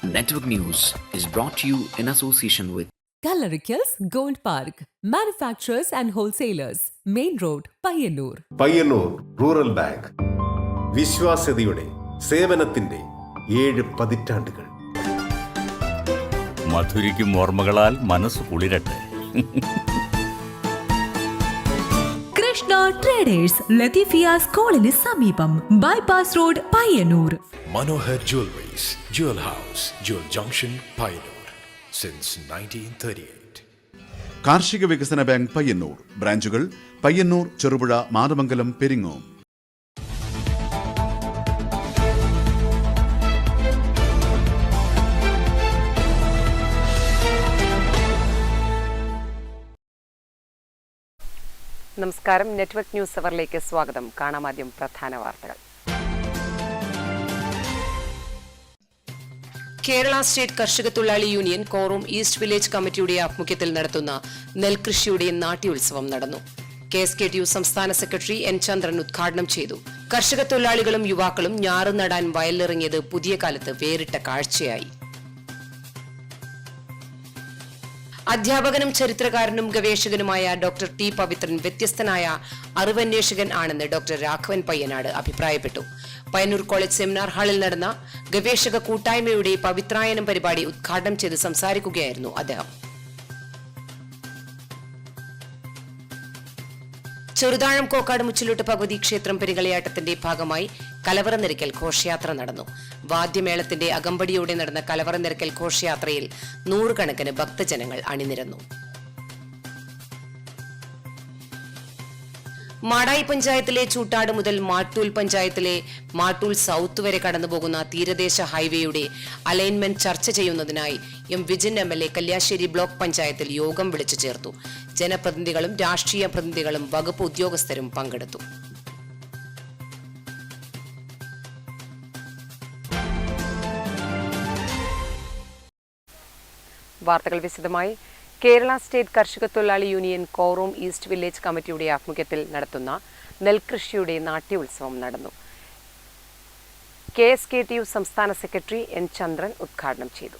Network News is brought to you in association with Kalarikals Gold Park, manufacturers and wholesalers, Main Road, Payyannur. Payyannur rural bank വിശ്വാസ്യതയുടെ സേവനത്തിന്റെ 7 പതിറ്റാണ്ടുകൾ. മധുരിക്കും ഓർമ്മകളാൽ മനസ്സ് കുളിരട്ടെ. Krishna traders Latheefiya സ്കൂളിന് സമീപം bypass road Payyanur. Manohar Jewelries, Jewel House, Jewel Junction, Payyannur since 1938. കാർഷിക വികസന bank Payyanur ബ്രാഞ്ചുകൾ പയ്യന്നൂർ, ചെറുപുഴ, മാതമംഗലം, പെരിങ്ങോം. നമസ്കാരം. നെറ്റ്വർക്ക് ന്യൂസ് അവറിലേക്ക് സ്വാഗതം. കാണാം ആദ്യം പ്രധാന വാർത്തകൾ. കേരള സ്റ്റേറ്റ് കർഷക തൊഴിലാളി യൂണിയൻ കോറോം ഈസ്റ്റ് വില്ലേജ് കമ്മിറ്റിയുടെ ആഭിമുഖ്യത്തിൽ നടത്തുന്ന നെൽകൃഷിയുടെ നാട്യോത്സവം നടന്നു. KSKTU സംസ്ഥാന സെക്രട്ടറി N. ചന്ദ്രൻ ഉദ്ഘാടനം ചെയ്തു. കർഷക തൊഴിലാളികളും യുവാക്കളും ഞാറ് നടാൻ വയലിലിറങ്ങിയത് പുതിയ കാലത്ത് വേറിട്ട കാഴ്ചയായി. അധ്യാപകനും ചരിത്രകാരനും ഗവേഷകനുമായ ഡോക്ടർ T. പവിത്രൻ വ്യത്യസ്തനായ അറിവന്വേഷകൻ ആണെന്ന് ഡോക്ടർ രാഘവൻ പയ്യനാട് അഭിപ്രായപ്പെട്ടു. പയ്യന്നൂർ കോളേജ് സെമിനാർ ഹാളിൽ നടന്ന ഗവേഷക കൂട്ടായ്മയുടെ പവിത്രായനം പരിപാടി ഉദ്ഘാടനം ചെയ്ത് സംസാരിക്കുകയായിരുന്നു അദ്ദേഹം. ചെറുതാഴം കോക്കാട് മുച്ചിലോട്ട് ഭഗവതി ക്ഷേത്രം പെരുങ്കളിയാട്ടത്തിന്റെ ഭാഗമായി കലവറ നിരക്കൽ ഘോഷയാത്ര നടന്നു. വാദ്യമേളത്തിന്റെ അകമ്പടിയോടെ നടന്ന കലവറ നിരക്കൽ ഘോഷയാത്രയിൽ നൂറുകണക്കിന് ഭക്തജനങ്ങൾ അണിനിരന്നു. മാടായി പഞ്ചായത്തിലെ ചൂട്ടാട് മുതൽ മാട്ടൂൽ പഞ്ചായത്തിലെ മാട്ടൂൽ സൌത്ത് വരെ കടന്നുപോകുന്ന തീരദേശ ഹൈവേയുടെ അലൈൻമെന്റ് ചർച്ച ചെയ്യുന്നതിനായി M. Vijin MLA Kalliasseri block പഞ്ചായത്തിൽ യോഗം വിളിച്ചു ചേർത്തു. ജനപ്രതിനിധികളും രാഷ്ട്രീയ പ്രതിനിധികളും വകുപ്പ് ഉദ്യോഗസ്ഥരും പങ്കെടുത്തു. വാർത്തകൾ വിശദമായി. കേരള സ്റ്റേറ്റ് കർഷക തൊഴിലാളി യൂണിയൻ കോറോം ഈസ്റ്റ് വില്ലേജ് കമ്മിറ്റിയുടെ ആഭിമുഖ്യത്തിൽ നടത്തുന്ന നെൽകൃഷിയുടെ നാട്യോത്സവം നടന്നു. KSKTU സംസ്ഥാന സെക്രട്ടറി N. ചന്ദ്രൻ ഉദ്ഘാടനം ചെയ്തു.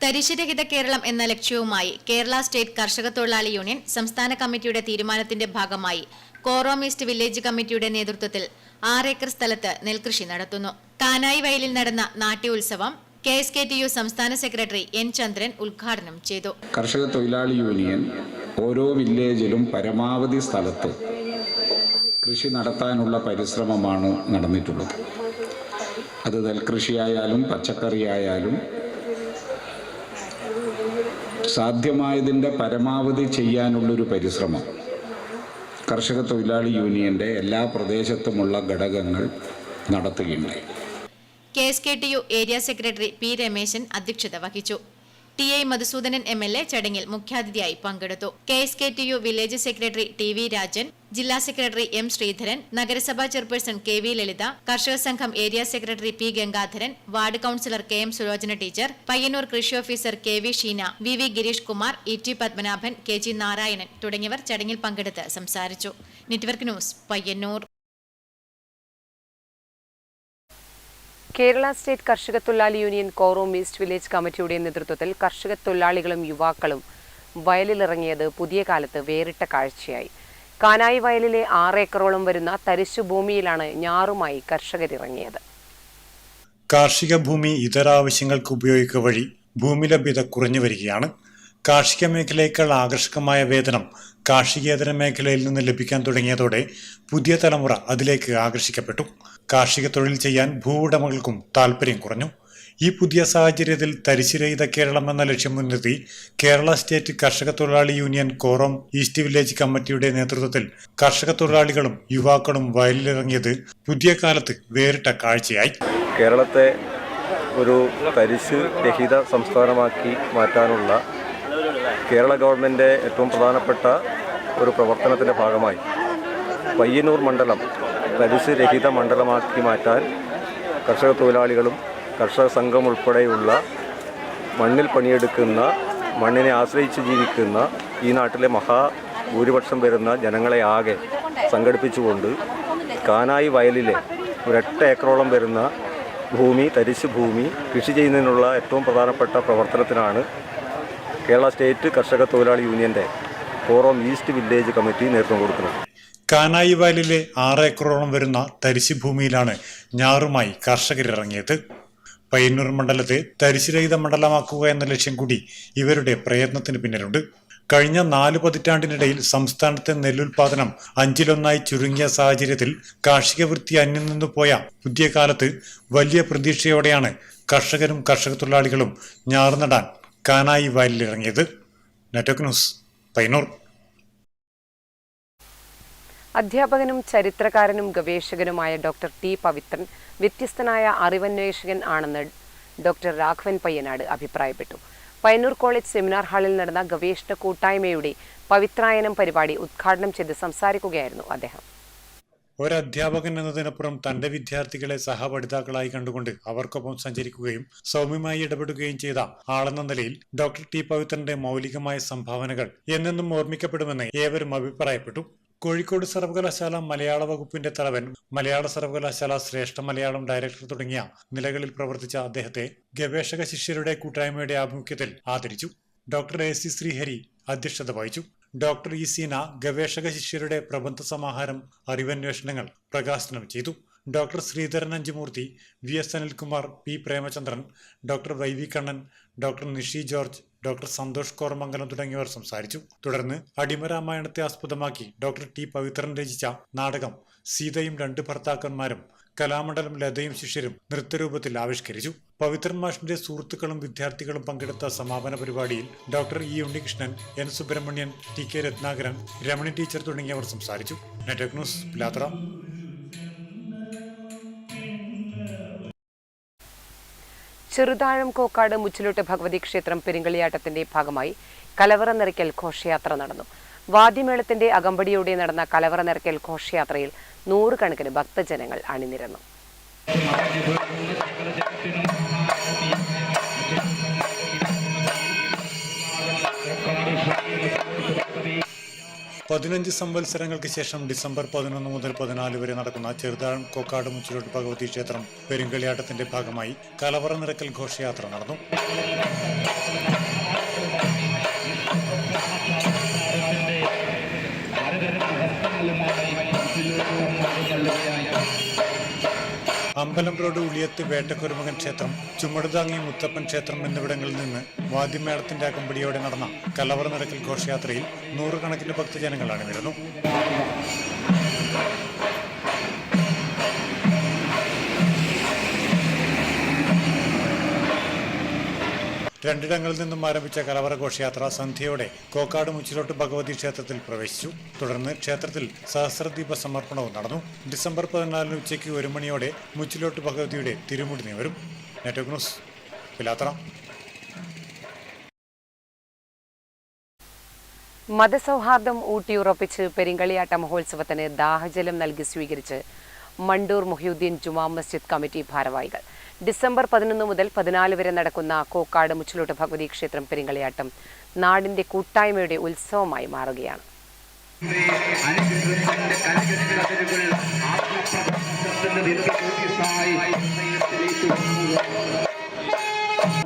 തരിശുരഹിത കേരളം എന്ന ലക്ഷ്യവുമായി കേരള സ്റ്റേറ്റ് കർഷക തൊഴിലാളി യൂണിയൻ സംസ്ഥാന കമ്മിറ്റിയുടെ തീരുമാനത്തിന്റെ ഭാഗമായി കോറോം ഈസ്റ്റ് വില്ലേജ് കമ്മിറ്റിയുടെ നേതൃത്വത്തിൽ 6 ഏക്കർ സ്ഥലത്ത് നെൽകൃഷി നടത്തുന്നു. കാനായി വയലിൽ നടന്ന നാട്യോത്സവം KSKTU സംസ്ഥാന സെക്രട്ടറി N. ചന്ദ്രൻ ഉദ്ഘാടനം ചെയ്തു. കർഷക തൊഴിലാളി യൂണിയൻ ഓരോ വില്ലേജിലും പരമാവധി സ്ഥലത്ത് കൃഷി നടത്താനുള്ള പരിശ്രമമാണ് നടന്നിട്ടുള്ളത്. അത് നെൽകൃഷിയായാലും പച്ചക്കറിയായാലും സാധ്യമായതിൻ്റെ പരമാവധി ചെയ്യാനുള്ളൊരു പരിശ്രമം കർഷക തൊഴിലാളി യൂണിയന്റെ എല്ലാ പ്രദേശത്തുമുള്ള ഘടകങ്ങൾ നടത്തുകയുണ്ടായി. KSKTU area secretary P. Rameshan അധ്യക്ഷത വഹിച്ചു. TI. മധുസൂദനൻ MLA ചടങ്ങിൽ മുഖ്യാതിഥിയായി പങ്കെടുത്തു. KSKTU village secretary TV. Rajan, ജില്ലാ സെക്രട്ടറി M. ശ്രീധരൻ, നഗരസഭാ ചെയർപേഴ്സൺ KV. ലളിത, കർഷക സംഘം area secretary P. Gangadharan, ward councillor KM. Sulochana teacher, Payyanur കൃഷി officer KV. Sheena, VV. Girish Kumar, ET. Padmanabhan, KG. Narayanan തുടങ്ങിയവർ ചടങ്ങിൽ പങ്കെടുത്ത് സംസാരിച്ചു. Network news, Payyanur. Kerala state കർഷക തൊഴിലാളി യൂണിയൻ കോറോം ഈസ്റ്റ് വില്ലേജ് കമ്മിറ്റിയുടെ നേതൃത്വത്തിൽ കർഷക തൊഴിലാളികളും യുവാക്കളും വയലിലിറങ്ങിയത് പുതിയ കാലത്ത് വേറിട്ട കാഴ്ചയായി. കാനായി വയലിലെ 6 ഏക്കറോളം വരുന്ന തരിശു ഭൂമിയിലാണ് ഞാറുമായി കർഷകരിറങ്ങിയത്. കാർഷിക ഭൂമി ഇതര ആവശ്യങ്ങൾക്ക് ഉപയോഗിക്കുക വഴി ഭൂമി ലഭ്യത കുറഞ്ഞു വരികയാണ്. കാർഷിക മേഖലയേക്കാൾ ആകർഷകമായ വേതനം കാർഷികേതര മേഖലയിൽ നിന്ന് ലഭിക്കാൻ തുടങ്ങിയതോടെ പുതിയ തലമുറ അതിലേക്ക് ആകർഷിക്കപ്പെട്ടു. കാർഷിക തൊഴിൽ ചെയ്യാൻ ഭൂവുടമകൾക്കും താൽപര്യം കുറഞ്ഞു. ഈ പുതിയ സാഹചര്യത്തിൽ തരിശുരഹിത കേരളം എന്ന ലക്ഷ്യം മുൻനിർത്തി കേരള സ്റ്റേറ്റ് കർഷക തൊഴിലാളി യൂണിയൻ കോറോം ഈസ്റ്റ് വില്ലേജ് കമ്മിറ്റിയുടെ നേതൃത്വത്തിൽ കർഷക തൊഴിലാളികളും യുവാക്കളും വയലിലിറങ്ങിയത് പുതിയ കാലത്ത് വേറിട്ട കാഴ്ചയായി. കേരളത്തെ ഒരു തരിശു രഹിത സംസ്ഥാനമാക്കി മാറ്റാനുള്ള കേരള ഗവൺമെൻറ് ഏറ്റവും പ്രധാനപ്പെട്ട ഒരു പ്രവർത്തനത്തിൻ്റെ ഭാഗമായി പയ്യന്നൂർ മണ്ഡലം തരിശു രഹിത മണ്ഡലമാക്കി മാറ്റാൻ കർഷക തൊഴിലാളികളും കർഷക സംഘം ഉൾപ്പെടെയുള്ള മണ്ണിൽ പണിയെടുക്കുന്ന, മണ്ണിനെ ആശ്രയിച്ച് ജീവിക്കുന്ന ഈ നാട്ടിലെ മഹാഭൂരിപക്ഷം വരുന്ന ജനങ്ങളെ ആകെ സംഘടിപ്പിച്ചുകൊണ്ട് കാനായി വയലിലെ 8 ഏക്കറോളം വരുന്ന ഭൂമി, തരിശ് ഭൂമി കൃഷി ചെയ്യുന്നതിനുള്ള ഏറ്റവും പ്രധാനപ്പെട്ട പ്രവർത്തനത്തിനാണ് കേരള സ്റ്റേറ്റ് കർഷക തൊഴിലാളി യൂണിയൻ്റെ കോറോം ഈസ്റ്റ് വില്ലേജ് കമ്മിറ്റി നേതൃത്വം കൊടുക്കുന്നത്. കാനായി വയലിലെ 6 ഏക്കറോളം വരുന്ന തരിശ് ഭൂമിയിലാണ് ഞാറുമായി കർഷകരിറങ്ങിയത്. പയ്യന്നൂർ മണ്ഡലത്തെ തരിശുരഹിത മണ്ഡലമാക്കുക എന്ന ലക്ഷ്യം കൂടി ഇവരുടെ പ്രയത്നത്തിന് പിന്നിലുണ്ട്. കഴിഞ്ഞ 4 പതിറ്റാണ്ടിനിടയിൽ സംസ്ഥാനത്തെ നെല്ലുൽപാദനം 5-1 ചുരുങ്ങിയ സാഹചര്യത്തിൽ കാർഷിക വൃത്തി അന്യം നിന്നു പോയ പുതിയ കാലത്ത് വലിയ പ്രതീക്ഷയോടെയാണ് കർഷകരും കർഷക തൊഴിലാളികളും ഞാറുനടാൻ കാനായി വയലിലിറങ്ങിയത്. Network news, Payyanur. അധ്യാപകനും ചരിത്രകാരനും ഗവേഷകനുമായ ഡോക്ടർ ടി പവിത്രൻ വ്യത്യസ്തനായ അറിവന്വേഷകൻ ആണെന്ന് ഡോക്ടർ രാഘവൻ പയ്യനാട് അഭിപ്രായപ്പെട്ടു. പയ്യന്നൂർ കോളേജ് സെമിനാർ ഹാളിൽ നടന്ന ഗവേഷണ കൂട്ടായ്മയുടെ പവിത്രായനം പരിപാടി ഉദ്ഘാടനം ചെയ്ത് സംസാരിക്കുകയായിരുന്നു അദ്ദേഹം. ഒരധ്യാപകൻ എന്നതിനപ്പുറം തന്റെ വിദ്യാർത്ഥികളെ സഹപഠിതാക്കളായി കണ്ടുകൊണ്ട് അവർക്കൊപ്പം സഞ്ചരിക്കുകയും സൗമ്യമായി ഇടപെടുകയും ചെയ്ത ആളെന്ന നിലയിൽ ഡോക്ടർ ടി പവിത്രന്റെ മൗലികമായ സംഭാവനകൾ എന്നെന്നും ഓർമ്മിക്കപ്പെടുമെന്ന് ഏവരും അഭിപ്രായപ്പെട്ടു. കോഴിക്കോട് സർവകലാശാല മലയാള വകുപ്പിന്റെ തലവൻ, മലയാള സർവകലാശാല ശ്രേഷ്ഠ മലയാളം ഡയറക്ടർ തുടങ്ങിയ നിലകളിൽ പ്രവർത്തിച്ച അദ്ദേഹത്തെ ഗവേഷക ശിഷ്യരുടെ കൂട്ടായ്മയുടെ ആഭിമുഖ്യത്തിൽ ആദരിച്ചു. ഡോക്ടർ എ സി ശ്രീഹരി അധ്യക്ഷത വഹിച്ചു. ഡോക്ടർ ഇ സീന ഗവേഷക ശിഷ്യരുടെ പ്രബന്ധ സമാഹാരം അറിവന്വേഷണങ്ങൾ പ്രകാശനം ചെയ്തു. Doctor Sreedharan Anjumoorthy, V S Anilkumar, P Premachandran, doctor Y V Kannan, doctor Nishi George, doctor Santhosh Kormangalam തുടങ്ങിയവർ സംസാരിച്ചു. തുടർന്ന് അടിമരാമായണത്തെ ആസ്പദമാക്കി ഡോക്ടർ ടി പവിത്രൻ രചിച്ച നാടകം സീതയും 2 ഭർത്താക്കന്മാരും കലാമണ്ഡലം ലതയും ശിഷ്യരും നൃത്തരൂപത്തിൽ ആവിഷ്കരിച്ചു. പവിത്രൻ മാഷിന്റെ സുഹൃത്തുക്കളും വിദ്യാർത്ഥികളും പങ്കെടുത്ത സമാപന പരിപാടിയിൽ doctor E Unnikrishnan, N Subramanian, T K Ratnakaran, Ramani teacher തുടങ്ങിയവർ സംസാരിച്ചു. Network news, Pilathara. ചെറുതാഴം കോക്കാട് മുച്ചിലോട്ട് ഭഗവതി ക്ഷേത്രം പെരിങ്കളിയാട്ടത്തിന്റെ ഭാഗമായി കലവറ നിറയ്ക്കൽ ഘോഷയാത്ര നടന്നു. വാദ്യമേളത്തിന്റെ അകമ്പടിയോടെ നടന്ന കലവറ നിറയ്ക്കൽ ഘോഷയാത്രയിൽ 100 കണക്കിന് ഭക്തജനങ്ങൾ അണിനിരന്നു. പതിനഞ്ച് സംവത്സരങ്ങൾക്ക് ശേഷം ഡിസംബർ 11 മുതൽ 14 വരെ നടക്കുന്ന ചെറുതാഴം കോക്കാട് മുച്ചിലോട്ട് ഭഗവതി ക്ഷേത്രം പെരുങ്കളിയാട്ടത്തിന്റെ ഭാഗമായി കലവറ നിറയ്ക്കൽ ഘോഷയാത്ര നടന്നു. അമ്പലം റോഡ് ഉളിയത്ത് വേട്ടക്കുരുമകൻ ക്ഷേത്രം, ചുമടുതാങ്ങി മുത്തപ്പൻ ക്ഷേത്രം എന്നിവിടങ്ങളിൽ നിന്ന് വാദ്യമേളത്തിന്റെ അകമ്പടിയോടെ നടന്ന കലവറ നിറയ്ക്കൽ ഘോഷയാത്രയിൽ 100 കണക്കിന് ഭക്തജനങ്ങൾ അണിനിരന്നു. രണ്ടിടങ്ങളിൽ നിന്നും ആരംഭിച്ച കലവറ ഘോഷയാത്ര സന്ധ്യയോടെ കോക്കാട് മുച്ചിലോട്ട് ഭഗവതി ക്ഷേത്രത്തിൽ പ്രവേശിച്ചു. തുടർന്ന് ക്ഷേത്രത്തിൽ സഹസ്രദീപ സമർപ്പണവും നടന്നു. ഡിസംബർ 14 ഉച്ചയ്ക്ക് 1 മണിയോടെ മുച്ചിലോട്ട് ഭഗവതിയുടെ തിരുമുടി നിവരും. Network news, Pilathara. മതസൗഹാർദ്ദം ഊട്ടിയുറപ്പിച്ച് പെരിങ്കളിയാട്ട മഹോത്സവത്തിന് ദാഹജലം നൽകി സ്വീകരിച്ച് മണ്ടൂർ മുഹിയുദ്ദീൻ ജുമാ മസ്ജിദ് കമ്മിറ്റി ഭാരവാഹികൾ. ഡിസംബർ 11 മുതൽ 14 വരെ നടക്കുന്ന കോക്കാട് മുച്ചിലോട്ട് ഭഗവതി ക്ഷേത്രം പെരിങ്കളിയാട്ടം നാടിന്റെ കൂട്ടായ്മയുടെ ഉത്സവമായി മാറുകയാണ്.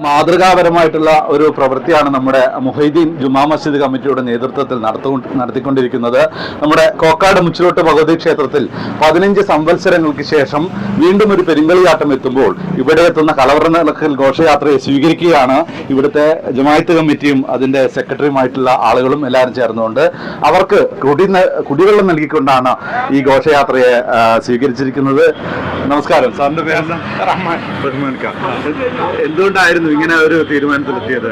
മാതൃകാപരമായിട്ടുള്ള ഒരു പ്രവൃത്തിയാണ് നമ്മുടെ മുഹൈദ്ദീൻ ജുമാ മസ്ജിദ് കമ്മിറ്റിയുടെ നേതൃത്വത്തിൽ നടത്തിക്കൊണ്ടിരിക്കുന്നത്. നമ്മുടെ കോക്കാട് മുച്ചിലോട്ട് ഭഗവതി ക്ഷേത്രത്തിൽ 15 സംവത്സരങ്ങൾക്ക് ശേഷം വീണ്ടും ഒരു പെരിങ്കളിയാട്ടം എത്തുമ്പോൾ ഇവിടെ എത്തുന്ന കലവറ നിറയ്ക്കൽ ഘോഷയാത്രയെ സ്വീകരിക്കുകയാണ് ഇവിടുത്തെ ജമാഅത്ത് കമ്മിറ്റിയും അതിന്റെ സെക്രട്ടറിയുമായിട്ടുള്ള ആളുകളും എല്ലാവരും ചേർന്നുകൊണ്ട് അവർക്ക് കുടിവെള്ളം നൽകിക്കൊണ്ടാണ് ഈ ഘോഷയാത്രയെ സ്വീകരിച്ചിരിക്കുന്നത്. നമസ്കാരം, സാറിന്റെ പേര് റഹ്മാൻ. എന്തുകൊണ്ടായിരുന്നു ഇങ്ങനെ ഒരു തീരുമാനത്തിലെത്തിയത്?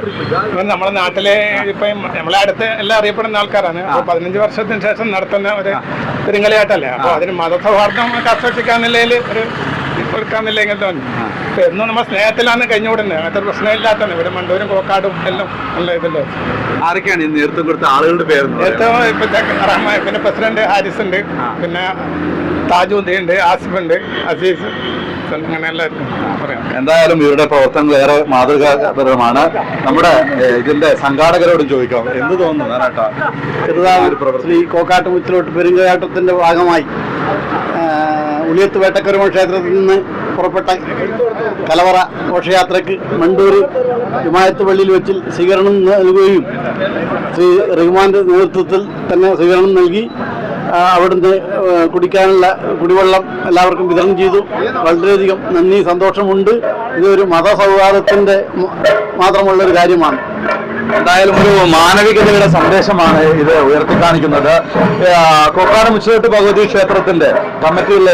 നമ്മുടെ നാട്ടിലെ ഇപ്പം നമ്മളെ അടുത്ത് എല്ലാം അറിയപ്പെടുന്ന ആൾക്കാരാണ്. അപ്പോൾ 15 വർഷത്തിന് ശേഷം നടത്തുന്ന ഒരു പെരിങ്കളിയാട്ടല്ലേ. അപ്പോൾ അതിന് മതസൗഹാർദ്ദം ആസ്വദിക്കാന്നില്ലെങ്കിൽ ഒരുക്കാന്നില്ലെങ്കിൽ തോന്നി. ഇപ്പം എന്നും നമ്മൾ സ്നേഹത്തിലാണ് കഴിഞ്ഞുകൂടുന്നത്. അങ്ങനത്തെ പ്രശ്നമില്ലാത്തതാണ്. ഇവിടെ മണ്ടൂരും കോക്കാടും എല്ലാം നല്ല ഇതല്ലേ. ആരൊക്കെയാണ് ഈ നേതൃത്വം കൊടുത്ത ആളുകളുടെ പേര്? നേതൃത്വം ഇപ്പോഴത്തെ റഹ്മാൻ, പിന്നെ പ്രസിഡന്റ് ഹാരിസ് ഉണ്ട്, പിന്നെ താജുദ്ദീൻ ഉണ്ട്, ആസിഫ് ഉണ്ട്, അസീസ്, അങ്ങനെ എല്ലാവർക്കും പറയാം. എന്തായാലും ഇവരുടെ പ്രവർത്തനങ്ങൾ ഏറെ മാതൃകാപരമാണ്. നമ്മുടെ ഇതിന്റെ സംഘാടകരോടും ചോദിക്കാം, എന്ത് തോന്നുന്നു? ശ്രീ കോക്കാട്ട് മുച്ചിലോട്ട് പെരുങ്കളിയാട്ടത്തിന്റെ ഭാഗമായി ഉളിയത്ത് വേട്ടക്കുരുമ ക്ഷേത്രത്തിൽ നിന്ന് പുറപ്പെട്ട കലവറ ഘോഷയാത്രയ്ക്ക് മണ്ടൂർ ജുമാഅത്ത് പള്ളിയിൽ വെച്ച് സ്വീകരണം നൽകുകയും ശ്രീ റഹ്മാന്റെ നേതൃത്വത്തിൽ തന്നെ സ്വീകരണം നൽകി അവിടുന്ന് കുടിക്കാനുള്ള കുടിവെള്ളം എല്ലാവർക്കും വിതരണം ചെയ്തു. വളരെയധികം നന്ദി, സന്തോഷമുണ്ട്. ഇതൊരു മതസൗഹാർദ്ദത്തിൻ്റെ മാത്രമുള്ളൊരു കാര്യമാണ്. എന്തായാലും ഒരു മാനവികതയുടെ സന്ദേശമാണ് ഇത് ഉയർത്തിക്കാണിക്കുന്നത്. കൊക്കാട് മുച്ചിലോട്ട് ഭഗവതി ക്ഷേത്രത്തിന്റെ കമ്മിറ്റിയിലെ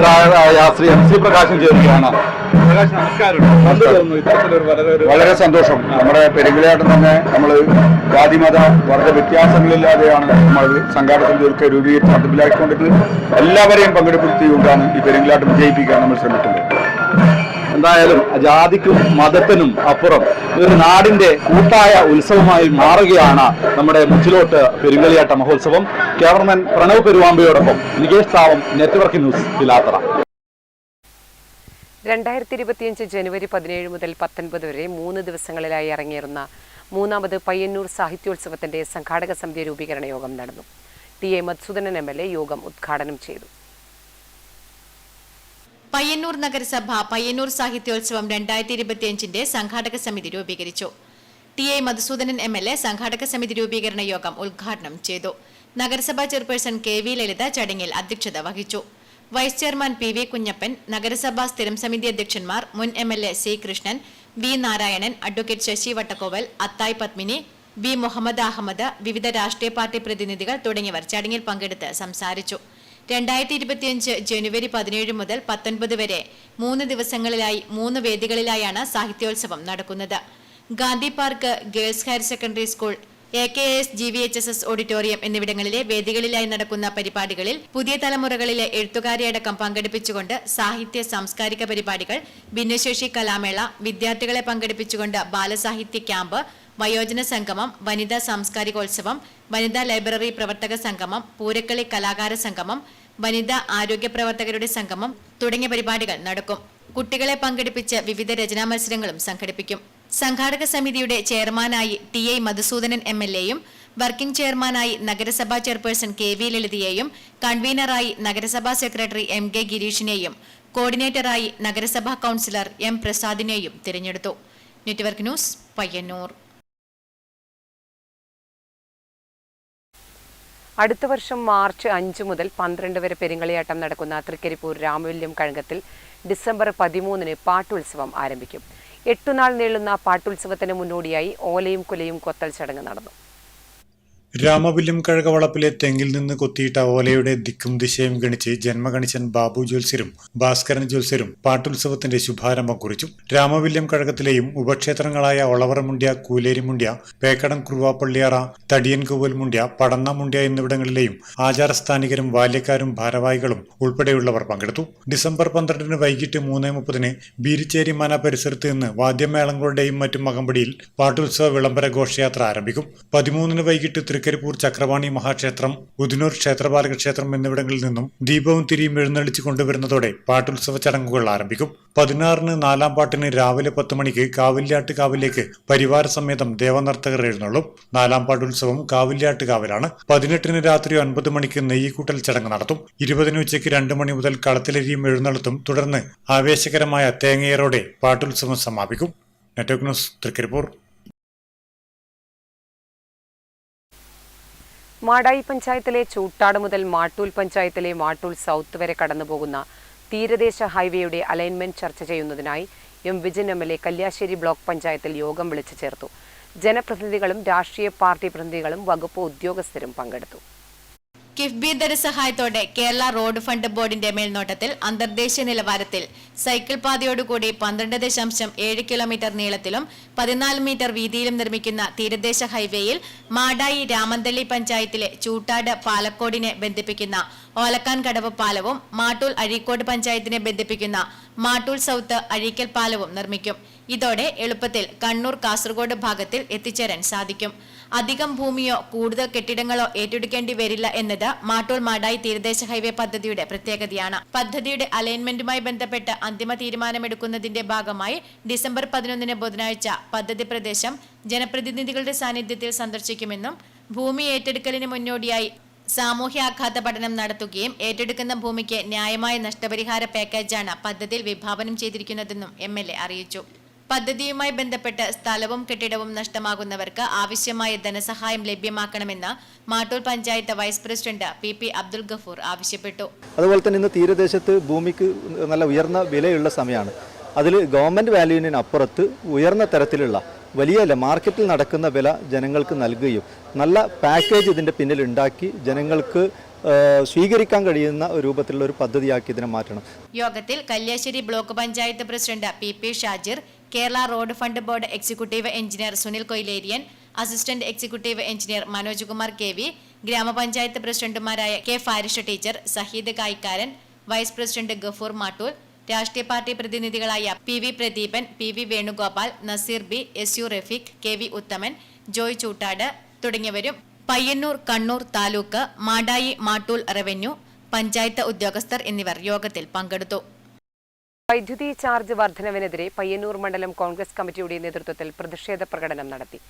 ശ്രീ MC പ്രകാശൻ ചേരുകയാണ്. വളരെ സന്തോഷം. നമ്മുടെ പെരുങ്കളിയാട്ടം തന്നെ നമ്മൾ ജാതിമത വർഗ വ്യത്യാസങ്ങളില്ലാതെയാണ് നമ്മൾ സംഘാടന സമിതിയൊക്കെ രൂപീകരിച്ച് നടപ്പിലാക്കിക്കൊണ്ടിരുന്നത്. എല്ലാവരെയും പങ്കെടുപ്പെടുത്തിക്കൊണ്ടാണ് ഈ പെരുങ്കളിയാട്ടം വിജയിപ്പിക്കാൻ നമ്മൾ ശ്രമിക്കുന്നത്. എന്തായാലും ജാതിക്കും മതത്തിനും അപ്പുറം ഒരു നാടിന്റെ കൂട്ടായ ഉത്സവമായി മാറുകയാണ് നമ്മുടെ മുച്ചിലോട്ട് പെരുങ്കളിയാട്ട മഹോത്സവം. ക്യാമറമാൻ പ്രണവ് പെരുവാമ്പയോടൊപ്പം നികേഷ് താവം, നെറ്റ്വർക്ക് ന്യൂസ്, പിലാത്തറ. 2025 ജനുവരി 17 മുതൽ 19 വരെ 3 ദിവസങ്ങളിലായി അരങ്ങേറുന്ന മൂന്നാമത് പയ്യന്നൂർ സാഹിത്യോത്സവത്തിന്റെ സംഘാടക സമിതി രൂപീകരണ യോഗം നടന്നു. TA മധുസൂദനൻ MLA യോഗം ഉദ്ഘാടനം ചെയ്തു. പയ്യന്നൂർ നഗരസഭ പയ്യന്നൂർ സാഹിത്യോത്സവം 2025 സംഘാടക സമിതി രൂപീകരിച്ചു. TA മധുസൂദനൻ MLA സംഘാടക സമിതി രൂപീകരണ യോഗം ഉദ്ഘാടനം ചെയ്തു. നഗരസഭാ ചെയർപേഴ്സൺ KV ലളിത ചടങ്ങിൽ അധ്യക്ഷത വഹിച്ചു. വൈസ് ചെയർമാൻ PV കുഞ്ഞപ്പൻ, നഗരസഭാ സ്ഥിരം സമിതി അധ്യക്ഷന്മാർ മുൻ MLA C Krishnan, V Narayanan, advocate Sasi Vattakkoval, Athai Padmini, B Muhammad Ahmed, വിവിധ രാഷ്ട്രീയ പാർട്ടി പ്രതിനിധികൾ തുടങ്ങിയവർ ചടങ്ങിൽ പങ്കെടുത്ത് സംസാരിച്ചു. 2025 ജനുവരി 17 മുതൽ 19 വരെ 3 ദിവസങ്ങളിലായി 3 വേദികളിലായാണ് സാഹിത്യോത്സവം നടക്കുന്നത്. Gandhi park, girls higher secondary school, AKS GVHSS auditorium എന്നിവിടങ്ങളിലെ വേദികളിലായി നടക്കുന്ന പരിപാടികളിൽ പുതിയ തലമുറകളിലെ എഴുത്തുകാരെ അടക്കം പങ്കെടുപ്പിച്ചുകൊണ്ട് സാഹിത്യ സാംസ്കാരിക പരിപാടികൾ, ഭിന്നശേഷി കലാമേള, വിദ്യാർത്ഥികളെ പങ്കെടുപ്പിച്ചുകൊണ്ട് ബാലസാഹിത്യ ക്യാമ്പ്, വയോജന സംഗമം, വനിതാ സാംസ്കാരികോത്സവം, വനിതാ ലൈബ്രറി പ്രവർത്തക സംഗമം, പൂരക്കളി കലാകാര സംഗമം, വനിതാ ആരോഗ്യ പ്രവർത്തകരുടെ സംഗമം തുടങ്ങിയ പരിപാടികൾ നടക്കും. കുട്ടികളെ പങ്കെടുപ്പിച്ച് വിവിധ രചനാ മത്സരങ്ങളും സംഘടിപ്പിക്കും. സംഘാടക സമിതിയുടെ ചെയർമാനായി TA മധുസൂദനൻ MLAയും വർക്കിംഗ് ചെയർമാനായി നഗരസഭാ ചെയർപേഴ്സൺ KV ലളിതയെയും കൺവീനറായി നഗരസഭാ സെക്രട്ടറി MK ഗിരീഷിനെയും കോർഡിനേറ്ററായി നഗരസഭാ കൌൺസിലർ M പ്രസാദിനെയും തിരഞ്ഞെടുത്തു. Network news, Payyanur. അടുത്ത വർഷം മാർച്ച് 5 മുതൽ 12 വരെ പെരുങ്കളിയാട്ടം നടക്കുന്ന തൃക്കരിപ്പൂർ രാമവല്യം കഴകത്തിൽ ഡിസംബർ 13 പാട്ടുത്സവം ആരംഭിക്കും. 8 നാൾ നീളുന്ന പാട്ടുത്സവത്തിന് മുന്നോടിയായി ഓലയും കുലയും കൊത്തൽ ചടങ്ങ് നടന്നു. രാമവല്യം കഴകവളപ്പിലെ തെങ്ങിൽ നിന്ന് കൊത്തിയിട്ട ഓലയുടെ ദിക്കും ദിശയും ഗണിച്ച് ജന്മഗണിച്ചൻ ബാബു ജ്യോത്സ്യരും ഭാസ്കരൻ ജ്യോത്സ്യരും പാട്ടുത്സവത്തിന്റെ ശുഭാരംഭം കുറിച്ചു. രാമവല്യം കഴകത്തിലെയും ഉപക്ഷേത്രങ്ങളായ ഒളവറമുണ്ട്യ, കൂലേരിമുണ്ട്യ, പേക്കടം കുറുവാപ്പള്ളിയാറ, തടിയൻകോവൽ മുണ്ട്യ, പടന്ന മുണ്ട്യ എന്നിവിടങ്ങളിലെയും ആചാരസ്ഥാനികരും ബാല്യക്കാരും ഭാരവാഹികളും ഉൾപ്പെടെയുള്ളവർ പങ്കെടുത്തു. ഡിസംബർ 12 വൈകിട്ട് 3:30 ബീരിച്ചേരി മന പരിസരത്ത് നിന്ന് വാദ്യമേളങ്ങളുടെയും മറ്റും അകമ്പടിയിൽ പാട്ടുത്സവ വിളംബര ഘോഷയാത്ര ആരംഭിക്കും. 13 വൈകിട്ട് തൃക്കരിപ്പൂർ ചക്രവാണി മഹാക്ഷേത്രം, ഉദിനൂർ ക്ഷേത്രപാലക ക്ഷേത്രം എന്നിവിടങ്ങളിൽ നിന്നും ദീപവും തിരിയും എഴുന്നള്ളിച്ചു കൊണ്ടുവരുന്നതോടെ പാട്ടുത്സവ ചടങ്ങുകൾ ആരംഭിക്കും. 16 4-ാം പാട്ടിന് രാവിലെ 10 മണിക്ക് കാവില്യാട്ട് കാവിലേക്ക് പരിവാര സമേതം ദേവനർത്തകർ എഴുന്നള്ളും. 4-ാം പാട്ടുത്സവം കാവില്യാട്ട് കാവിലാണ്. 18 രാത്രി 9 മണിക്ക് നെയ്യിക്കൂട്ടൽ ചടങ്ങ് നടത്തും. 20 ഉച്ചയ്ക്ക് 2 മണി മുതൽ കളത്തിലരിയും എഴുന്നള്ളത്തും തുടർന്ന് ആവേശകരമായ തേങ്ങയേറോടെ പാട്ടുത്സവം സമാപിക്കും. Network news, Trikaripur. മാടായി പഞ്ചായത്തിലെ ചൂട്ടാട് മുതൽ മാട്ടൂൽ പഞ്ചായത്തിലെ മാട്ടൂൽ സൗത്ത് വരെ കടന്നുപോകുന്ന തീരദേശ ഹൈവേയുടെ അലൈൻമെന്റ് ചർച്ച ചെയ്യുന്നതിനായി M Vijin MLA Kalliasseri block പഞ്ചായത്തിൽ യോഗം വിളിച്ചു ചേർത്തു. ജനപ്രതിനിധികളും രാഷ്ട്രീയ പാർട്ടി പ്രതിനിധികളും വകുപ്പ് ഉദ്യോഗസ്ഥരും പങ്കെടുത്തു. കിഫ്ബി ധനസഹായത്തോടെ കേരള റോഡ് ഫണ്ട് ബോർഡിന്റെ മേൽനോട്ടത്തിൽ അന്തർദേശീയ നിലവാരത്തിൽ സൈക്കിൾ പാതയോടുകൂടി 12.7 കിലോമീറ്റർ നീളത്തിലും 14 മീറ്റർ വീതിയിലും നിർമ്മിക്കുന്ന തീരദേശ ഹൈവേയിൽ മാടായി രാമന്തള്ളി പഞ്ചായത്തിലെ ചൂട്ടാട് പാലക്കോടിനെ ബന്ധിപ്പിക്കുന്ന ഓലക്കാൻ കടവ് പാലവും മാട്ടൂൽ അഴീക്കോട് പഞ്ചായത്തിനെ ബന്ധിപ്പിക്കുന്ന മാട്ടൂൽ സൗത്ത് അഴീക്കൽ പാലവും നിർമ്മിക്കും. ഇതോടെ എളുപ്പത്തിൽ കണ്ണൂർ കാസർഗോഡ് ഭാഗത്തിൽ എത്തിച്ചേരാൻ സാധിക്കും. അധികം ഭൂമിയോ കൂടുതൽ കെട്ടിടങ്ങളോ ഏറ്റെടുക്കേണ്ടി വരില്ല എന്നത് മാട്ടൂൽ മാടായി തീരദേശ ഹൈവേ പദ്ധതിയുടെ പ്രത്യേകതയാണ്. പദ്ധതിയുടെ അലൈൻമെന്റുമായി ബന്ധപ്പെട്ട് അന്തിമ തീരുമാനമെടുക്കുന്നതിന്റെ ഭാഗമായി ഡിസംബർ 11 ബുധനാഴ്ച പദ്ധതി പ്രദേശം ജനപ്രതിനിധികളുടെ സാന്നിധ്യത്തിൽ സന്ദർശിക്കുമെന്നും ഭൂമി ഏറ്റെടുക്കലിന് മുന്നോടിയായി സാമൂഹ്യാഘാത പഠനം നടത്തുകയും ഏറ്റെടുക്കുന്ന ഭൂമിക്ക് ന്യായമായ നഷ്ടപരിഹാര പാക്കേജാണ് പദ്ധതിയിൽ വിഭാവനം ചെയ്തിരിക്കുന്നതെന്നും MLA അറിയിച്ചു. പദ്ധതിയുമായി ബന്ധപ്പെട്ട് സ്ഥലവും കെട്ടിടവും നഷ്ടമാകുന്നവർക്ക് ആവശ്യമായ ധനസഹായം ലഭ്യമാക്കണമെന്ന് Mattool panchayat vice president PP Abdul Gafoor ആവശ്യപ്പെട്ടു. അതുപോലെ തന്നെ ഇന്ന് തീരദേശത്ത് ഭൂമിക്ക് നല്ല ഉയർന്ന വിലയുള്ള സമയമാണ്. അതിൽ ഗവൺമെൻറ് വാല്യൂവിന് അപ്പുറത്ത് ഉയർന്ന തരത്തിലുള്ള വലിയ മാർക്കറ്റിൽ നടക്കുന്ന വില ജനങ്ങൾക്ക് നൽകുകയും നല്ല പാക്കേജ് ഇതിൻ്റെ പിന്നിൽ ഉണ്ടാക്കി ജനങ്ങൾക്ക് സ്വീകരിക്കാൻ കഴിയുന്ന രൂപത്തിലുള്ള ഒരു പദ്ധതിയാക്കി ഇതിനെ മാറ്റണം. യോഗത്തിൽ Kalliasseri block panchayat president PP Shajir, Kerala road fund board executive engineer Sunil Koilerian, assistant executive engineer Manoj Kumar KV, ഗ്രാമപഞ്ചായത്ത് പ്രസിഡന്റുമാരായ K Farisha teacher, Saheed Kaykkaran, vice president Gafoor Mattool, രാഷ്ട്രീയ പാർട്ടി പ്രതിനിധികളായ PV Pradeepan, PV Venugopal, Naseer B, SU Rafeeq, KV Uthaman, Joy Choottad തുടങ്ങിയവരും പയ്യന്നൂർ, കണ്ണൂർ താലൂക്ക്, മാടായി, മാട്ടൂൽ റവന്യൂ, പഞ്ചായത്ത് ഉദ്യോഗസ്ഥർ എന്നിവർ യോഗത്തിൽ പങ്കെടുത്തു. വൈദ്യുതി ചാർജ് വർധനവിനെതിരെ പയ്യന്നൂർ മണ്ഡലം കോൺഗ്രസ് കമ്മിറ്റിയുടെ നേതൃത്വത്തിൽ പ്രതിഷേധ പ്രകടനം നടത്തി.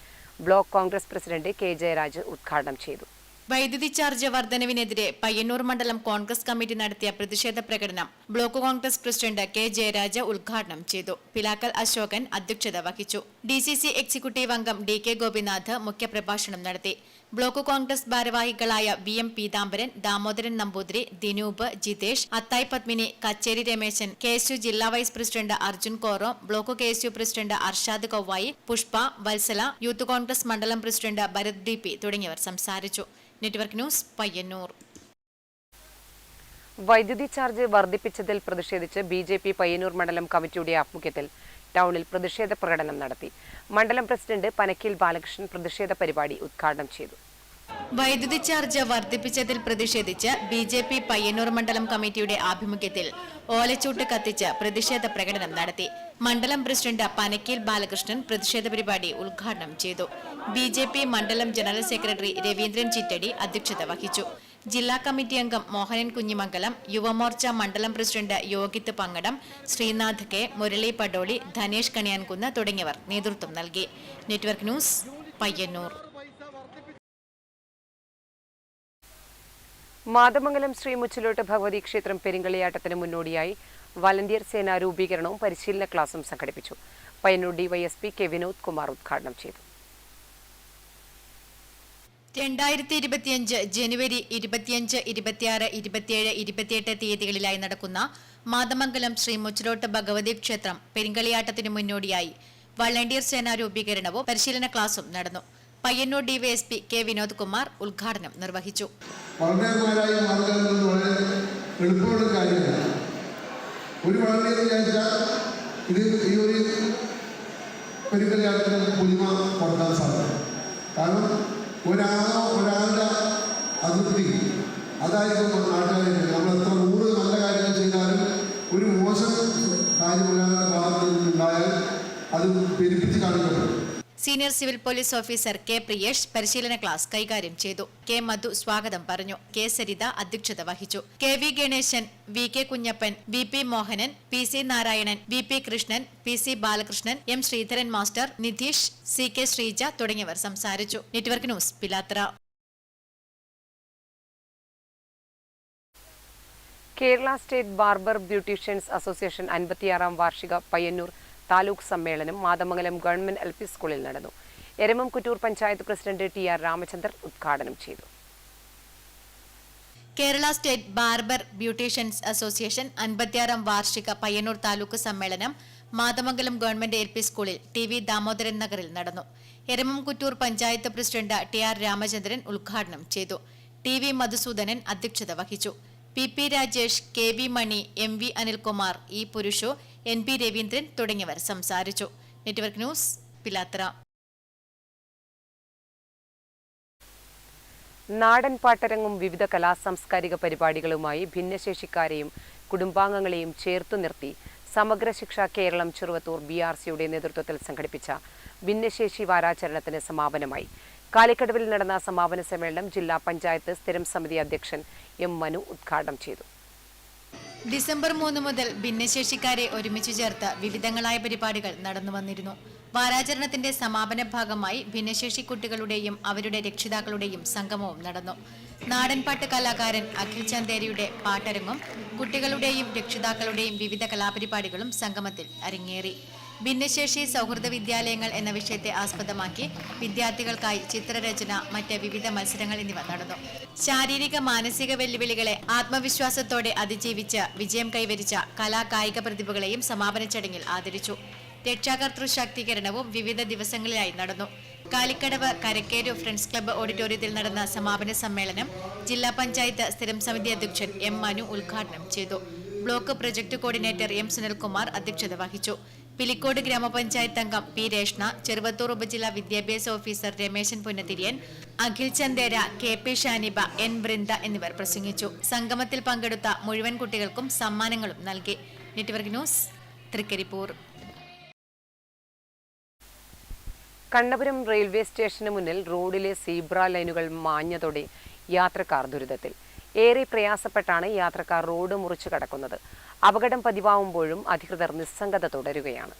Block Congress president K Jayaraj ഉദ്ഘാടനം ചെയ്തു. വൈദ്യുതി ചാർജ് വർധനവിനെതിരെ പയ്യന്നൂർ മണ്ഡലം കോൺഗ്രസ് കമ്മിറ്റി നടത്തിയ പ്രതിഷേധ പ്രകടനം block Congress president K Jayaraj ഉദ്ഘാടനം ചെയ്തു. പിലാക്കൽ അശോകൻ അധ്യക്ഷത വഹിച്ചു. DCC എക്സിക്യൂട്ടീവ് അംഗം DK ഗോപിനാഥ് മുഖ്യപ്രഭാഷണം നടത്തി. ബ്ലോക്ക് കോൺഗ്രസ് ഭാരവാഹികളായ VM പീതാംബരൻ, ദാമോദരൻ നമ്പൂതിരി, ദിനൂപ്, ജിതേഷ്, അത്തായ് പത്മിനി, കച്ചേരി രമേശൻ, KSU ജില്ലാ vice president Arjun Koro, block KSU president Arshad Kauvayi, Pushpa, Valsala, youth Congress മണ്ഡലം പ്രസിഡന്റ് ഭരത് DP തുടങ്ങിയവർ സംസാരിച്ചു. Network news, Payyanur. വൈദ്യുതി ചാർജ് വർദ്ധിപ്പിച്ചതിൽ പ്രതിഷേധിച്ച് BJP പയ്യന്നൂർ മണ്ഡലം കമ്മിറ്റിയുടെ ആഭിമുഖ്യത്തിൽ ടൗണിൽ പ്രതിഷേധ പ്രകടനം നടത്തി. മണ്ഡലം പ്രസിഡന്റ് പനക്കീൽ ബാലകൃഷ്ണൻ പ്രതിഷേധ പരിപാടി ഉദ്ഘാടനം ചെയ്തു. വൈദ്യുതി ചാർജ് വർദ്ധിപ്പിച്ചതിൽ പ്രതിഷേധിച്ച് BJP പയ്യന്നൂർ മണ്ഡലം കമ്മിറ്റിയുടെ ആഭിമുഖ്യത്തിൽ ഓലച്ചൂട്ട് കത്തിച്ച് പ്രതിഷേധ പ്രകടനം നടത്തി. മണ്ഡലം പ്രസിഡന്റ് പനക്കീൽ ബാലകൃഷ്ണൻ പ്രതിഷേധ പരിപാടി ഉദ്ഘാടനം ചെയ്തു. BJP മണ്ഡലം ജനറൽ സെക്രട്ടറി രവീന്ദ്രൻ ചിറ്റടി അധ്യക്ഷത വഹിച്ചു. ജില്ലാ കമ്മിറ്റി അംഗം മോഹനൻ കുഞ്ഞിമംഗലം, യുവമോർച്ച മണ്ഡലം പ്രസിഡന്റ് യോഗിത്ത് പങ്ങടം, ശ്രീനാഥ് K, മുരളി പടോളി, ധനേഷ് കണിയാൻകുന്ന് തുടങ്ങിയവർ നേതൃത്വം നൽകി. Network news, Payyanur. മാതമംഗലം ശ്രീ മുച്ചിലോട്ട് ഭഗവതി ക്ഷേത്രം പെരിങ്കളിയാട്ടത്തിന് മുന്നോടിയായി വളണ്ടിയർ സേന രൂപീകരണവും പരിശീലന ക്ലാസും സംഘടിപ്പിച്ചു. പയ്യന്നൂർ DYSP K വിനോദ് കുമാർ ഉദ്ഘാടനം ചെയ്തു. 2025 ജനുവരി 25, 26, 27, 28 തീയതികളിലായി നടക്കുന്ന മാതമംഗലം ശ്രീ മുച്ചിലോട്ട് ഭഗവതി ക്ഷേത്രം പെരിങ്കളിയാട്ടത്തിന് മുന്നോടിയായി വളണ്ടിയർ സേന രൂപീകരണവും പരിശീലന ക്ലാസും നടന്നു. പയ്യന്നൂർ DYSP K വിനോദ് കുമാർ ഉദ്ഘാടനം നിർവഹിച്ചു. എളുപ്പമുള്ള കാര്യമല്ല. ഒരു വളണ്ടിയർ വിചാരിച്ചാൽ ഇത് ഈ ഒരു പെരിങ്കളിയാട്ടത്തിന് പുലിമ കൊടുക്കാൻ സാധിക്കും. കാരണം ഒരാളുടെ അതിർത്തി അതായിരിക്കും നാട്ടുകാരിൽ. നമ്മൾ എത്ര 100 നല്ല കാര്യങ്ങൾ ചെയ്താലും ഒരു മോശം കാര്യം ഒരാളുടെ ഭാഗത്ത് നിന്നുണ്ടായാൽ അത് പെരുപ്പിച്ച് കാണിക്കപ്പെടും. Senior civil police officer K Priyesh പരിശീലന ക്ലാസ് കൈകാര്യം ചെയ്തു. K മധു സ്വാഗതം പറഞ്ഞു. K സരിത അധ്യക്ഷത വഹിച്ചു. KV Ganeshan, VK Kunhappan, VP Mohanan, PC Narayanan, VP Krishnan, PC Balakrishnan, M Sreedharan master, Nidheesh, CK Sreeja തുടങ്ങിയവർ സംസാരിച്ചു. Network news, Pilathara. Kerala state barber beauticians association 56ാം വാർഷിക പയ്യന്നൂർ താലൂക്ക് സമ്മേളനം മാതമംഗലം ഗവൺമെന്റ് LP സ്കൂളിൽ നടന്നു. എരമംകുറ്റൂർ പഞ്ചായത്ത് പ്രസിഡന്റ് TR രാമചന്ദ്രൻ ഉദ്ഘാടനം ചെയ്തു. Kerala state barber beauticians association 56ാം വാർഷിക പയ്യന്നൂർ താലൂക്ക് സമ്മേളനം മാതമംഗലം ഗവൺമെന്റ് LP സ്കൂളിൽ TV ദാമോദരൻ നഗറിൽ നടന്നു. എരമംകുറ്റൂർ പഞ്ചായത്ത് പ്രസിഡന്റ് TR രാമചന്ദ്രൻ ഉദ്ഘാടനം ചെയ്തു. TV മധുസൂദനൻ അധ്യക്ഷത വഹിച്ചു. PP രാജേഷ്, KV മണി, MV Anilkumar, E പുരുഷോ, NP Raveendran തുടങ്ങിയവർ സംസാരിച്ചു. Network news, Pilathara. നാടൻ പാട്ടരങ്ങും വിവിധ കലാസാംസ്കാരിക പരിപാടികളുമായി ഭിന്നശേഷിക്കാരെയും കുടുംബാംഗങ്ങളെയും ചേർത്തു നിർത്തി സമഗ്ര ശിക്ഷ കേരളം ചെറുവത്തൂർ BRCയുടെ നേതൃത്വത്തിൽ സംഘടിപ്പിച്ച ഭിന്നശേഷി വാരാചരണത്തിന് സമാപനമായി. കാലിക്കടവിൽ നടന്ന സമാപന സമ്മേളനം ജില്ലാ പഞ്ചായത്ത് സ്ഥിരം സമിതി അധ്യക്ഷൻ M മനു ഉദ്ഘാടനം ചെയ്തു. ഡിസംബർ 3 മുതൽ ഭിന്നശേഷിക്കാരെ ഒരുമിച്ച് ചേർത്ത് വിവിധങ്ങളായ പരിപാടികൾ നടന്നു വന്നിരുന്നു. വാരാചരണത്തിന്റെ സമാപന ഭാഗമായി ഭിന്നശേഷി കുട്ടികളുടെയും അവരുടെ രക്ഷിതാക്കളുടെയും സംഗമവും നടന്നു. നാടൻപാട്ട് കലാകാരൻ അഖിൽ ചന്ദേരിയുടെ പാട്ടരങ്ങും കുട്ടികളുടെയും രക്ഷിതാക്കളുടെയും വിവിധ കലാപരിപാടികളും സംഗമത്തിൽ അരങ്ങേറി. ഭിന്നശേഷി സൗഹൃദ വിദ്യാലയങ്ങൾ എന്ന വിഷയത്തെ ആസ്പദമാക്കി വിദ്യാർത്ഥികൾക്കായി ചിത്രരചന, മറ്റ് വിവിധ മത്സരങ്ങൾ എന്നിവ നടന്നു. ശാരീരിക മാനസിക വെല്ലുവിളികളെ ആത്മവിശ്വാസത്തോടെ അതിജീവിച്ച് വിജയം കൈവരിച്ച കലാകായിക പ്രതിഭകളെയും സമാപന ചടങ്ങിൽ ആദരിച്ചു. രക്ഷാകർതൃ ശാക്തീകരണവും വിവിധ ദിവസങ്ങളിലായി നടന്നു. കാലിക്കടവ് കരക്കേരു ഫ്രണ്ട്സ് ക്ലബ്ബ് ഓഡിറ്റോറിയത്തിൽ നടന്ന സമാപന സമ്മേളനം ജില്ലാ പഞ്ചായത്ത് സ്ഥിരം സമിതി അധ്യക്ഷൻ എം മനു ഉദ്ഘാടനം ചെയ്തു. Block project coordinator M Sunilkumar അധ്യക്ഷത വഹിച്ചു. പിലിക്കോട് ഗ്രാമപഞ്ചായത്ത് അംഗം പി രേഷ്ണ, ചെറുവത്തൂർ ഉപജില്ലാ വിദ്യാഭ്യാസ officer Rameshan Punnathiriyan, Akhil Chandera, K P Shaniba, N Vrinda എന്നിവർ പ്രസംഗിച്ചു. സംഗമത്തിൽ പങ്കെടുത്ത മുഴുവൻ കുട്ടികൾക്കും സമ്മാനങ്ങളും നൽകി. Network news, Trikaripur. Kannapuram railway സ്റ്റേഷന് മുന്നിൽ റോഡിലെ സീബ്ര ലൈനുകൾ മാഞ്ഞതോടെ യാത്രക്കാർ ദുരിതത്തിൽ. ഏറെ പ്രയാസപ്പെട്ടാണ് യാത്രക്കാർ റോഡ് മുറിച്ചു കടക്കുന്നത്. അപകടം പതിവാകുമ്പോഴും അധികൃതർ നിസ്സംഗത തുടരുകയാണ്.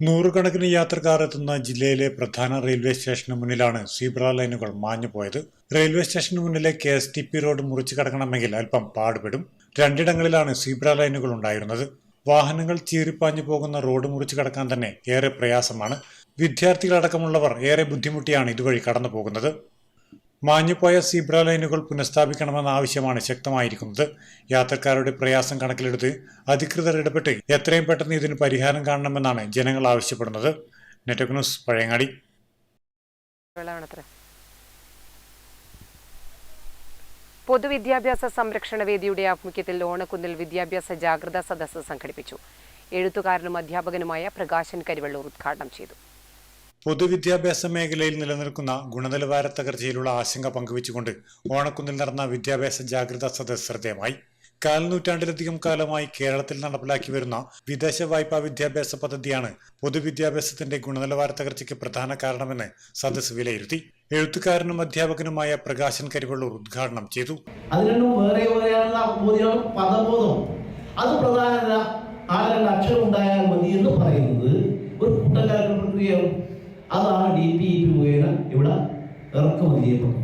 നൂറുകണക്കിന് യാത്രക്കാർ എത്തുന്ന ജില്ലയിലെ പ്രധാന റെയിൽവേ സ്റ്റേഷന് മുന്നിലാണ് സീബ്ര ലൈനുകൾ മാഞ്ഞുപോയത്. റെയിൽവേ സ്റ്റേഷന് മുന്നിലെ KSTP റോഡ് മുറിച്ചു കടക്കണമെങ്കിൽ അല്പം പാടുപെടും. രണ്ടിടങ്ങളിലാണ് സീബ്ര ലൈനുകൾ ഉണ്ടായിരുന്നത്. വാഹനങ്ങൾ ചീറിപ്പാഞ്ഞു പോകുന്ന റോഡ് മുറിച്ചു കടക്കാൻ തന്നെ ഏറെ പ്രയാസമാണ്. വിദ്യാർത്ഥികളടക്കമുള്ളവർ ഏറെ ബുദ്ധിമുട്ടിയാണ് ഇതുവഴി കടന്നു പോകുന്നത്. മാഞ്ഞുപോയ സീബ്ര ലൈനുകൾ പുനഃസ്ഥാപിക്കണമെന്ന ആവശ്യമാണ് ശക്തമായിരിക്കുന്നത്. യാത്രക്കാരുടെ പ്രയാസം കണക്കിലെടുത്ത് അധികൃതർ ഇടപെട്ട് എത്രയും പെട്ടെന്ന് ഇതിന് പരിഹാരം കാണണമെന്നാണ് ജനങ്ങൾ ആവശ്യപ്പെടുന്നത്. Network news, Pazhayangadi. പൊതുവിദ്യാഭ്യാസ സംരക്ഷണ വേദിയുടെ ആഭിമുഖ്യത്തിൽ ഓണക്കുന്നിൽ വിദ്യാഭ്യാസ ജാഗ്രതാ സദസ്സ് സംഘടിപ്പിച്ചു. എഴുത്തുകാരനും അധ്യാപകനുമായ പ്രകാശൻ കരിവള്ളൂർ ഉദ്ഘാടനം ചെയ്തു. പൊതുവിദ്യാഭ്യാസ മേഖലയിൽ നിലനിൽക്കുന്ന ഗുണനിലവാര തകർച്ചയിലുള്ള ആശങ്ക പങ്കുവച്ചുകൊണ്ട് ഓണക്കുന്നിൽ നടന്ന വിദ്യാഭ്യാസ ജാഗ്രതാ സദസ്സ് ശ്രദ്ധേയമായി. 4 നൂറ്റാണ്ടിലധികം കാലമായി കേരളത്തിൽ നടപ്പിലാക്കി വരുന്ന വിദേശ വായ്പാ വിദ്യാഭ്യാസ പദ്ധതിയാണ് പൊതുവിദ്യാഭ്യാസത്തിന്റെ ഗുണനിലവാര തകർച്ചയ്ക്ക് പ്രധാന കാരണമെന്ന് സദസ്സ് വിലയിരുത്തി. എഴുത്തുകാരനും അധ്യാപകനുമായ പ്രകാശൻ കരിവള്ളൂർ ഉദ്ഘാടനം ചെയ്തു. അത് പ്രധാനത 6 അക്ഷരം ഉണ്ടായാൽ മതി എന്ന് പറയുന്നത് ഒരു കൂട്ടക്കാരുടെ പ്രക്രിയയാവും. അതാണ് DPEP മുഖേന ഇവിടെ ഇറക്കുമതി ചെയ്യപ്പെടുന്നത്.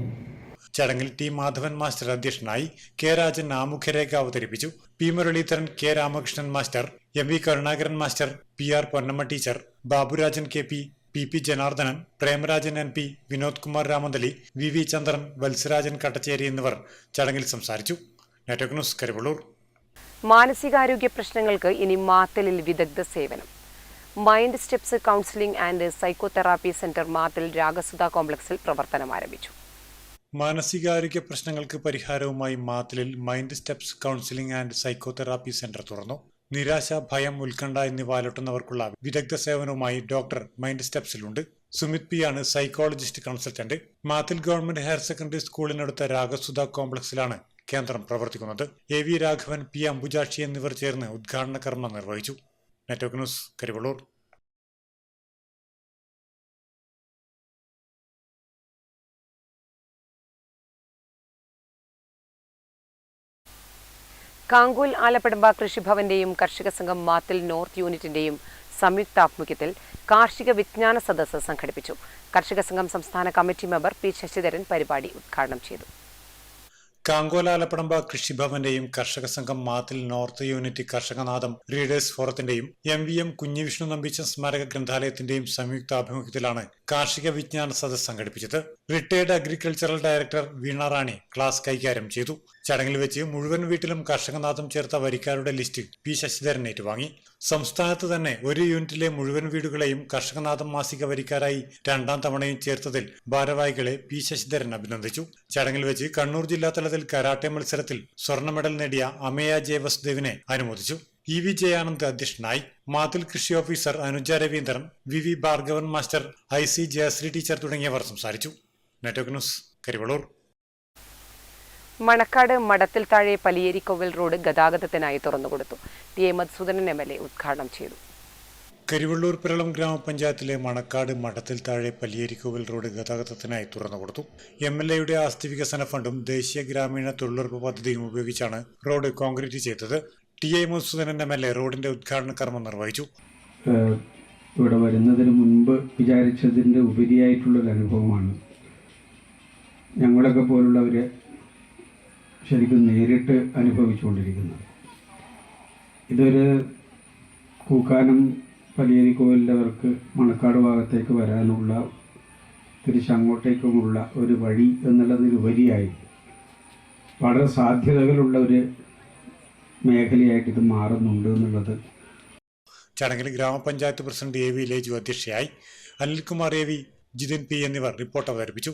ചടങ്ങിൽ ടി മാധവൻ മാസ്റ്റർ അധ്യക്ഷനായി. കെ രാജൻ ആമുഖരേഖ അവതരിപ്പിച്ചു. P Muraleedharan, K Ramakrishnan master, MV Karunakaran master, PR Ponnamma teacher, Baburajan KP, PP Janardhanan, Premarajan NP, Vinod Kumar Ramanthali, VV Chandran, Valsarajan Kattacheri എന്നിവർ ചടങ്ങിൽ സംസാരിച്ചു. Network news, Karivellur. മാനസികാരോഗ്യ പ്രശ്നങ്ങൾക്ക് ഇനി മാത്തലിൽ വിദഗ്ധ സേവനം. Mind steps counselling and psychotherapy centre Mathil Ragasudha കോംപ്ലക്സിൽ പ്രവർത്തനം ആരംഭിച്ചു. മാനസികാരോഗ്യ പ്രശ്നങ്ങൾക്ക് പരിഹാരവുമായി മാത്തലിൽ mind steps counselling and psychotherapy centre തുറന്നു. നിരാശ, ഭയം, ഉത്കണ്ഠ എന്നിവ അലട്ടുന്നവർക്കുള്ള വിദഗ്ധ സേവനവുമായി ഡോക്ടർ മൈൻഡ് സ്റ്റെപ്സിലുണ്ട്. സുമിത് P ആണ് psychologist consultant. Mathil government higher secondary സ്കൂളിനടുത്ത രാഗസുധ കോംപ്ലക്സിലാണ് കേന്ദ്രം പ്രവർത്തിക്കുന്നത്. AV രാഘവൻ, P അംബുജാക്ഷി എന്നിവർ ചേർന്ന് ഉദ്ഘാടന കർമ്മം നിർവഹിച്ചു. Network news, Karivellur. കാങ്കൂൽ ആലപ്പടമ്പ കൃഷിഭവന്റെയും കർഷക സംഘം മാത്തിൽ നോർത്ത് യൂണിറ്റിന്റെയും സംയുക്താഭിമുഖ്യത്തിൽ കാർഷിക വിജ്ഞാന സദസ്സ് സംഘടിപ്പിച്ചു. കർഷക സംഘം സംസ്ഥാന കമ്മിറ്റി മെമ്പർ P ശശിധരൻ പരിപാടി ഉദ്ഘാടനം ചെയ്തു. കാങ്കോൽ ആലപ്പടമ്പ കൃഷിഭവന്റെയും കർഷക സംഘം മാത്തിൽ നോർത്ത് യൂണിറ്റ് കർഷകനാഥം റീഡേഴ്സ് ഫോറത്തിന്റെയും MVM കുഞ്ഞിവിഷ്ണു നമ്പീശൻ സ്മാരക ഗ്രന്ഥാലയത്തിന്റെയും സംയുക്താഭിമുഖ്യത്തിലാണ് കാർഷിക വിജ്ഞാന സദസ്സ് സംഘടിപ്പിച്ചത്. Retired agricultural director Veena Rani class കൈകാര്യം ചെയ്തു. ചടങ്ങിൽ വെച്ച് മുഴുവൻ വീട്ടിലും കർഷകനാഥം ചേർത്ത വരിക്കാരുടെ ലിസ്റ്റ് P ശശിധരൻ ഏറ്റുവാങ്ങി. സംസ്ഥാനത്ത് തന്നെ ഒരു യൂണിറ്റിലെ മുഴുവൻ വീടുകളെയും കർഷകനാഥം മാസിക വരിക്കാരായി 2ാം തവണയും ചേർത്തതിൽ ഭാരവാഹികളെ P ശശിധരൻ അഭിനന്ദിച്ചു. ചടങ്ങിൽ വെച്ച് കണ്ണൂർ ജില്ലാ തലത്തിൽ കരാട്ടെ മത്സരത്തിൽ സ്വർണ്ണ മെഡൽ നേടിയ അമയ ജെ വസുദേവിനെ അനുമോദിച്ചു. EV ജയാനന്ദ് അധ്യക്ഷനായി. മാത്തിൽ കൃഷി officer Anuja Raveendran, VV Bhargavan master, IC Jayasree teacher തുടങ്ങിയവർ സംസാരിച്ചു. Network news, Karivellur. മണക്കാട് മഠത്തിൽ താഴെ പലിയേരിക്കോവിൽ റോഡ് ഗതാഗതത്തിനായി തുറന്നുകൊടുത്തു. TA മധുസൂദനൻ MLA ഉദ്ഘാടനം ചെയ്തു. കരിവള്ളൂർ പിറളം ഗ്രാമപഞ്ചായത്തിലെ മണക്കാട് മഠത്തിൽ താഴെ പലിയേരിക്കോവിൽ റോഡ് ഗതാഗതത്തിനായി തുറന്നുകൊടുത്തു. MLAയുടെ ആസ്തി വികസന ഫണ്ടും ദേശീയ ഗ്രാമീണ തൊഴിലുറപ്പ് പദ്ധതിയും ഉപയോഗിച്ചാണ് റോഡ് കോൺക്രീറ്റ് ചെയ്തത്. TA മധുസൂദനൻ MLA റോഡിന്റെ ഉദ്ഘാടന കർമ്മം നിർവഹിച്ചു. ഇവിടെ വരുന്നതിന് മുൻപ് വിചാരിച്ചതിൻ്റെ ഉപരിയായിട്ടുള്ളൊരു അനുഭവമാണ്. ഞങ്ങളൊക്കെ പോലുള്ളവർ ശരിക്കും നേരിട്ട് അനുഭവിച്ചുകൊണ്ടിരിക്കുന്നത്. ഇതൊരു കൂക്കാനം പലിയരിക്കോവിലവർക്ക് മണക്കാട് ഭാഗത്തേക്ക് വരാനുള്ള തിരിച്ചങ്ങോട്ടേക്കുമുള്ള ഒരു വഴി എന്നുള്ളതിനുപരിയായി വളരെ സാധ്യതകളുള്ള ഒരു മേഖലയായിട്ട് ഇത് മാറുന്നുണ്ട് എന്നുള്ളത്. ചടങ്ങിൽ ഗ്രാമപഞ്ചായത്ത് പ്രസിഡന്റ് എ വി ലേജു അധ്യക്ഷയായി. Anilkumar A V, Jithin P എന്നിവർ റിപ്പോർട്ട് അവതരിപ്പിച്ചു.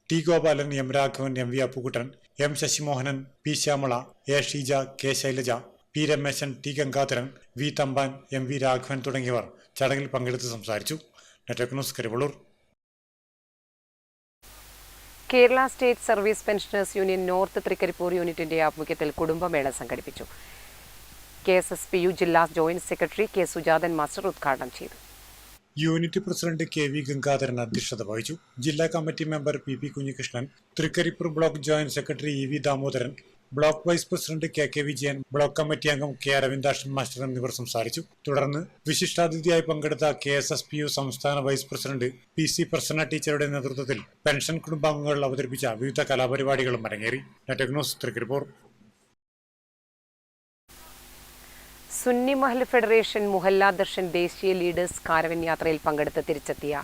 T Gopalan, M Raghavan, M V Appukuttan, M Sasimohanan, P Shyamala, A Sheeja, K Shailaja, P Rameshan, T Gangadharan, V Thampan, M V Raghavan തുടങ്ങിയവർ ചടങ്ങിൽ പങ്കെടുത്ത് സംസാരിച്ചു. Network news, Karivellur. Kerala state service pensioners union north Trikaripur യൂണിറ്റിന്റെ ആഭിമുഖ്യത്തിൽ കുടുംബമേള സംഘടിപ്പിച്ചു. KSSPU ജില്ലാ joint secretary K Sujathan master ഉദ്ഘാടനം ചെയ്തു. Unit president K V Gangadharan അധ്യക്ഷത വഹിച്ചു. ജില്ലാ committee member P Kunhikrishnan, Trikaripur block joint secretary E V Damodaran, block vice president K Vijayan, block committee അംഗം കെ അരവിന്ദാക്ഷൻ മാസ്റ്റർ എന്നിവർ സംസാരിച്ചു. തുടർന്ന് വിശിഷ്ടാതിഥിയായി പങ്കെടുത്ത KSSPU സംസ്ഥാന വൈസ് പ്രസിഡന്റ് PC പ്രസന്ന ടീച്ചറുടെ നേതൃത്വത്തിൽ പെൻഷൻ കുടുംബാംഗങ്ങൾ അവതരിപ്പിച്ച വിവിധ കലാപരിപാടികളും അരങ്ങേറി. Network news, Trikaripur. Sunni Mahal federation Mohalla Darshan ദേശീയ ലീഡേഴ്സ് കാരവൻ യാത്രയിൽ പങ്കെടുത്ത് തിരിച്ചെത്തിയ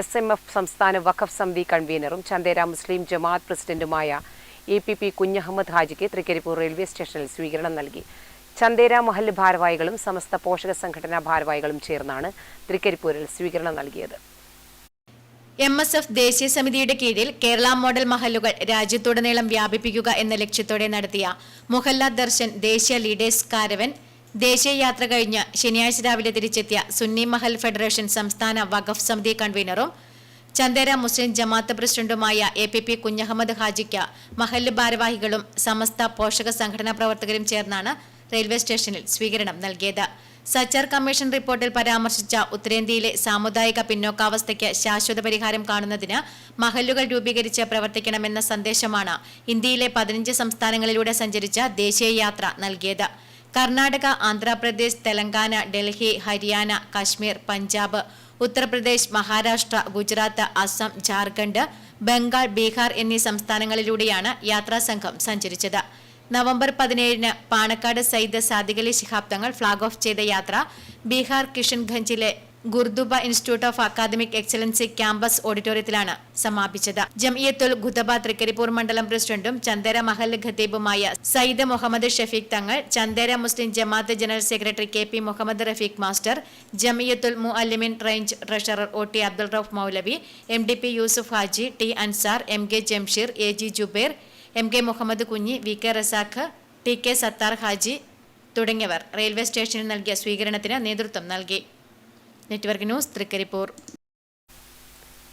SMF സംസ്ഥാന വഖഫ് സമിതി കൺവീനറും ചന്ദേര മുസ്ലിം ജമാഅത്ത് പ്രസിഡന്റുമായ APP കുഞ്ഞഹമ്മദ് ഹാജിക്ക് തൃക്കരിപ്പൂർ റെയിൽവേ സ്റ്റേഷനിൽ സ്വീകരണം നൽകി. ചന്ദേര മഹൽ ഭാരവാഹികളും സമസ്ത പോഷക സംഘടനാ ഭാരവാഹികളും ചേർന്നാണ് തൃക്കരിപ്പൂരിൽ സ്വീകരണം നൽകിയത്. MSF ദേശീയ സമിതിയുടെ കീഴിൽ കേരള മോഡൽ മഹല്ലുകൾ രാജ്യത്തുടനീളം വ്യാപിപ്പിക്കുക എന്ന ലക്ഷ്യത്തോടെ നടത്തിയ മുഹല്ല ദർശൻ ദേശീയ ലീഡേഴ്സ് കാരവൻ ദേശീയ യാത്ര കഴിഞ്ഞ് ശനിയാഴ്ച രാവിലെ തിരിച്ചെത്തിയ സുന്നി മഹൽ ഫെഡറേഷൻ സംസ്ഥാന വഖഫ് സമിതി കൺവീനറും ചന്ദേര മുസ്ലിം ജമാഅത്ത് പ്രസിഡന്റുമായ APP കുഞ്ഞഹമ്മദ് ഹാജിക്ക് മഹല്ല് ഭാരവാഹികളും സമസ്ത പോഷക സംഘടനാ പ്രവർത്തകരും ചേർന്നാണ് റെയിൽവേ സ്റ്റേഷനിൽ സ്വീകരണം നൽകിയത്. സച്ചാർ കമ്മീഷൻ റിപ്പോർട്ടിൽ പരാമർശിച്ച ഉത്തരേന്ത്യയിലെ സാമുദായിക പിന്നോക്കാവസ്ഥയ്ക്ക് ശാശ്വത പരിഹാരം കാണുന്നതിന് മഹല്ലുകൾ രൂപീകരിച്ച് പ്രവർത്തിക്കണമെന്ന സന്ദേശമാണ് ഇന്ത്യയിലെ 15 സംസ്ഥാനങ്ങളിലൂടെ സഞ്ചരിച്ച ദേശീയ യാത്ര നൽകിയത്. കർണാടക, ആന്ധ്രാപ്രദേശ്, തെലങ്കാന, ഡൽഹി, ഹരിയാന, കാശ്മീർ, പഞ്ചാബ്, ഉത്തർപ്രദേശ്, മഹാരാഷ്ട്ര, ഗുജറാത്ത്, അസം, ജാർഖണ്ഡ്, ബംഗാൾ, ബീഹാർ എന്നീ സംസ്ഥാനങ്ങളിലൂടെയാണ് യാത്രാസംഘം സഞ്ചരിച്ചത്. നവംബർ 17-ന് പാണക്കാട് സയ്യിദ് സാദിഖലി ശിഹാബ് തങ്ങൾ ഫ്ളാഗ് ഓഫ് ചെയ്ത യാത്ര ബീഹാർ കിഷൻഗഞ്ചിലെ Gurduba institute of academic excellency campus ഓഡിറ്റോറിയത്തിലാണ് സമാപിച്ചത്. ജംഇയ്യത്തുൽ ഖുതബ തൃക്കരിപ്പൂർ മണ്ഡലം പ്രസിഡന്റും ചന്ദേര മഹല്ല് ഖത്തീബുമായ Sayyid Muhammad Shafeeq Thangal, Chandera Muslim Jamaat general secretary KP Muhammad Rafeeq master, Jamiyyathul Muallimeen range treasurer OT Abdul Rauf Moulavi, MDP Yusuf Haji, T Ansar, MK Jamsheer, AG Jubair, MK Muhammad Kunhi, VK Razak, TK Sattar Haji തുടങ്ങിയവർ റെയിൽവേ സ്റ്റേഷനിൽ നൽകിയ സ്വീകരണത്തിന് നേതൃത്വം നൽകി. Network news, Trikaripur.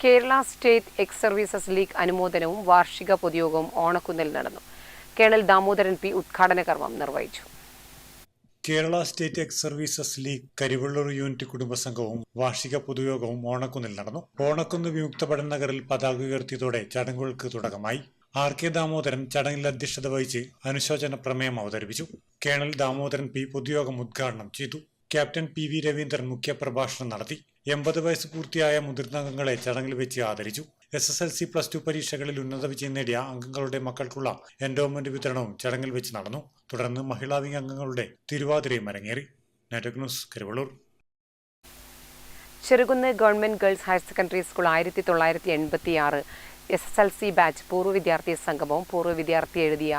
Kerala state ex services league അനുമോദനവും വാർഷിക പൊതുയോഗവും ഓണക്കുന്നിൽ നടന്നു. കേണൽ ദാമോദരൻ P ഉദ്ഘാടന കർമ്മം നിർവഹിച്ചു. Kerala state ex services league Karivellur unit കുടുംബസംഘവും വാർഷിക പൊതുയോഗവും ഓണക്കുന്നിൽ നടന്നു. ഓണക്കുന്ന് വിമുക്ത പഠന നഗറിൽ പതാക ഉയർത്തിയതോടെ ചടങ്ങുകൾക്ക് തുടക്കമായി. RK ദാമോദരൻ ചടങ്ങിൽ അധ്യക്ഷത വഹിച്ച് അനുശോചന പ്രമേയം അവതരിപ്പിച്ചു. കേണൽ ദാമോദരൻ P പൊതുയോഗം ഉദ്ഘാടനം ചെയ്തു. ക്യാപ്റ്റൻ PV രവീന്ദ്രൻ മുഖ്യപ്രഭാഷണം നടത്തി. 80 വയസ്സ് പൂർത്തിയായ മുതിർന്ന അംഗങ്ങളെ ചടങ്ങിൽ വെച്ച് ആദരിച്ചു. SSLC +2 പരീക്ഷകളിൽ ഉന്നത വിജയം നേടിയ അംഗങ്ങളുടെ മക്കൾക്കുള്ള എൻഡോമെന്റ് വിതരണവും ചടങ്ങിൽ വെച്ച് നടന്നു. തുടർന്ന് മഹിളാ വിംഗ് അംഗങ്ങളുടെ തിരുവാതിരയും അരങ്ങേറി. Network news, Karivellur. Cherukunnu government girls higher secondary school 1986 SSLC batch പൂർവ്വ വിദ്യാർത്ഥി സംഗമവും പൂർവ്വ വിദ്യാർത്ഥി എഴുതിയ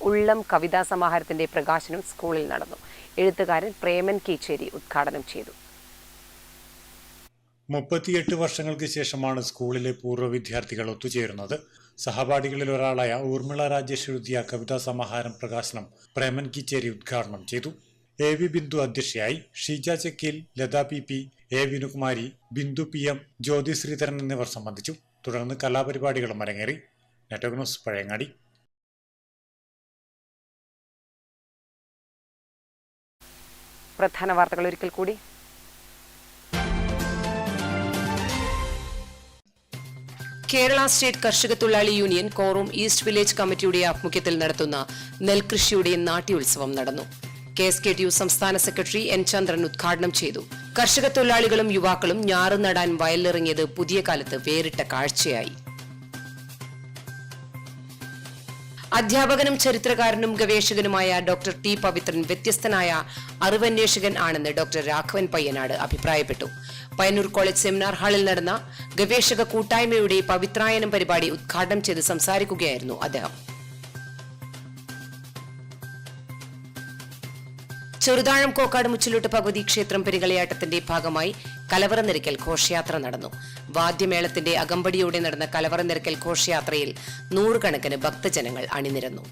ഉള്ളം കവിതാ സമാഹാരത്തിന്റെ പ്രകാശനം സ്കൂളിൽ നടന്നു. എഴുത്തുകാരൻ പ്രേമൻ കീച്ചേരി ഉദ്ഘാടനം ചെയ്തു. 38 വർഷങ്ങൾക്ക് ശേഷമാണ് സ്കൂളിലെ പൂർവ്വ വിദ്യാർത്ഥികൾ ഒത്തുചേരുന്നത്. സഹപാഠികളിൽ ഒരാളായ ഊർമിള രാജേഷ് എഴുതിയ കവിതാ സമാഹാരം പ്രകാശനം പ്രേമൻ കീച്ചേരി ഉദ്ഘാടനം ചെയ്തു. AV ബിന്ദു അധ്യക്ഷയായി. Sheeja ചെക്കിൽ, Latha PP, A വിനുകുമാരി, Bindu PM, ജ്യോതി ശ്രീധരൻ എന്നിവർ സംബന്ധിച്ചു. തുടർന്ന് കലാപരിപാടികളും അരങ്ങേറി. Network news, Pazhayangadi. പ്രധാന വാർത്തകൾ ഒരിക്കൽ കൂടി. കേരള സ്റ്റേറ്റ് കർഷക തൊഴിലാളി യൂണിയൻ കോറൂം ഈസ്റ്റ് വില്ലേജ് കമ്മിറ്റിയുടെ ആഭിമുഖ്യത്തിൽ നടത്തുന്ന നെൽകൃഷിയുടെ നാട്യോത്സവം നടന്നു. KSKTU സംസ്ഥാന സെക്രട്ടറി N ചന്ദ്രൻ ഉദ്ഘാടനം ചെയ്തു. കർഷക തൊഴിലാളികളും യുവാക്കളും ഞാറ് നടാൻ വയലിലിറങ്ങിയത് പുതിയ കാലത്ത് വേറിട്ട കാഴ്ചയായി. അധ്യാപകനും ചരിത്രകാരനും ഗവേഷകനുമായ ഡോക്ടർ ടി പവിത്രൻ വ്യത്യസ്തനായ അറിവന്വേഷകൻ ആണെന്ന് ഡോക്ടർ രാഘവൻ പയ്യനാട് അഭിപ്രായപ്പെട്ടു. പയ്യന്നൂർ കോളേജ് സെമിനാർ ഹാളിൽ നടന്ന ഗവേഷക കൂട്ടായ്മയുടെ പവിത്രായനം പരിപാടി ഉദ്ഘാടനം ചെയ്ത് സംസാരിക്കുകയായിരുന്നു അദ്ദേഹം. ചെറുതാഴം കോക്കാട് മുച്ചിലോട്ട് ഭഗവതി ക്ഷേത്രം പെരുങ്കളിയാട്ടത്തിന്റെ ഭാഗമായി കലവറ നിരക്കൽ ഘോഷയാത്ര നടന്നു. വാദ്യമേളത്തിന്റെ അകമ്പടിയോടെ നടന്ന കലവറ നിരക്കൽ ഘോഷയാത്രയിൽ നൂറുകണക്കിന് ഭക്തജനങ്ങൾ അണിനിരന്നു.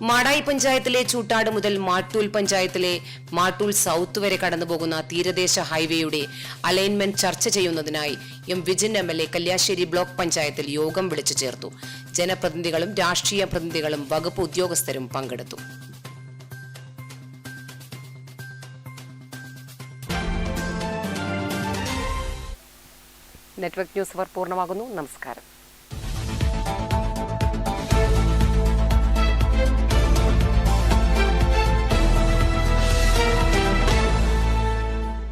മാടായി പഞ്ചായത്തിലെ ചൂട്ടാട് മുതൽ മാട്ടൂൽ പഞ്ചായത്തിലെ മാട്ടൂൽ സൌത്ത് വരെ കടന്നുപോകുന്ന തീരദേശ ഹൈവേയുടെ അലൈൻമെന്റ് ചർച്ച ചെയ്യുന്നതിനായി വിജിൻ MLA കല്യാശ്ശേരി ബ്ലോക്ക് പഞ്ചായത്തിൽ യോഗം വിളിച്ചു ചേർത്തു. ജനപ്രതിനിധികളും രാഷ്ട്രീയ പ്രതിനിധികളും വകുപ്പ് ഉദ്യോഗസ്ഥരും പങ്കെടുത്തു. നെറ്റ്വർക്ക് ന്യൂസ് അവർ പൂർണ്ണമാകുന്നു. നമസ്കാരം.